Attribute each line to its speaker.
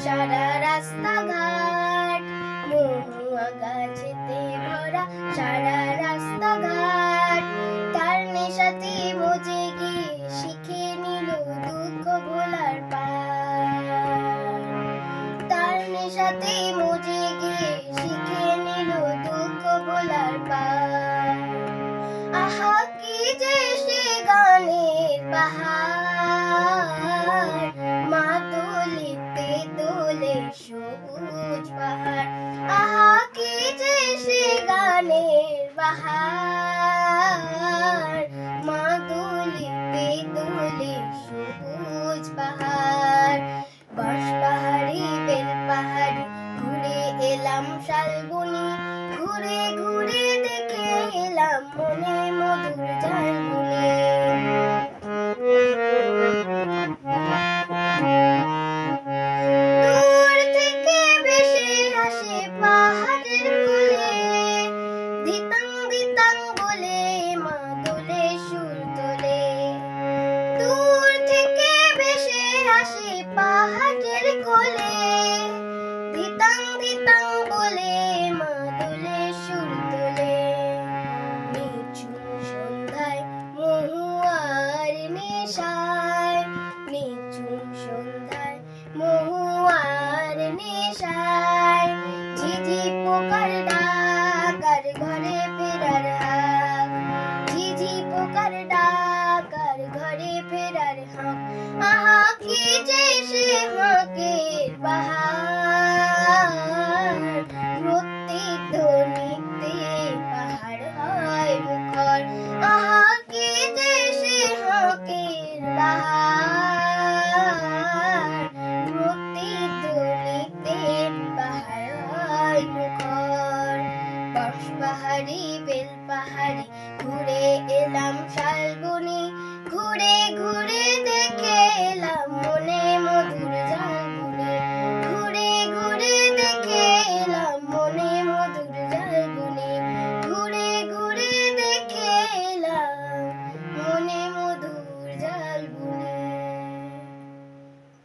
Speaker 1: সারা রাস্তাঘাট, মহুয়া গাছেতে ভরা সারা রাস্তাঘাট। তার নেশাতে মজে গিয়ে শিখে নিল দুঃখ ভোলার পার। তার নেশাতে মজে গিয়ে শিখে নিল দুঃখ ভোলার পার। আহা কি যে সে গানের বাহার, মা দোলিতে দোলে সবুজ পাহাড়। আহা কি যে সে গানের বাহার, মা দোলিতে দোলে সবুজ পাহাড়। বাঁশ পাহাড়ি বেল পাহাড়ি ঘুরে এলাম শালবনি, ঘুরে ঘুরে দেখে এলাম মনে মধুর ঝালমুনি। দূর থেকে ভেসে আসে পাহাড়ের কোলে, ধিতাং ধিতাং বলে মা দোলে সুর তোলে। দূর থেকে ভেসে আসে পাহাড়ের কোলে, ধিতাং ধিতাং বলে মা দোলে সুর তোলে। নিঝুম সন্ধ্যায় মহুয়ার নেশায়, নিঝুম সন্ধ্যায় মহুয়ার নেশায়। ঝিঝি পোকার ডাক আর ঘরে ফেরার হাক, ঝিঝি পোকার ডাক আর ঘরে ফেরার হাক। আহা কি যে সে হাঁকের বাহার, প্রত্যেক ধ্বনিতে পাহাড় হয় মুখর। আহা কি যে সে হাঁকের বাহার, প্রত্যেক ধ্বনিতে পাহাড় হয় মুখর। বাঁশ পাহাড়ি বেল পাহাড়ি ঘুরে এলাম শালবনি, ঘুরে ঘুরে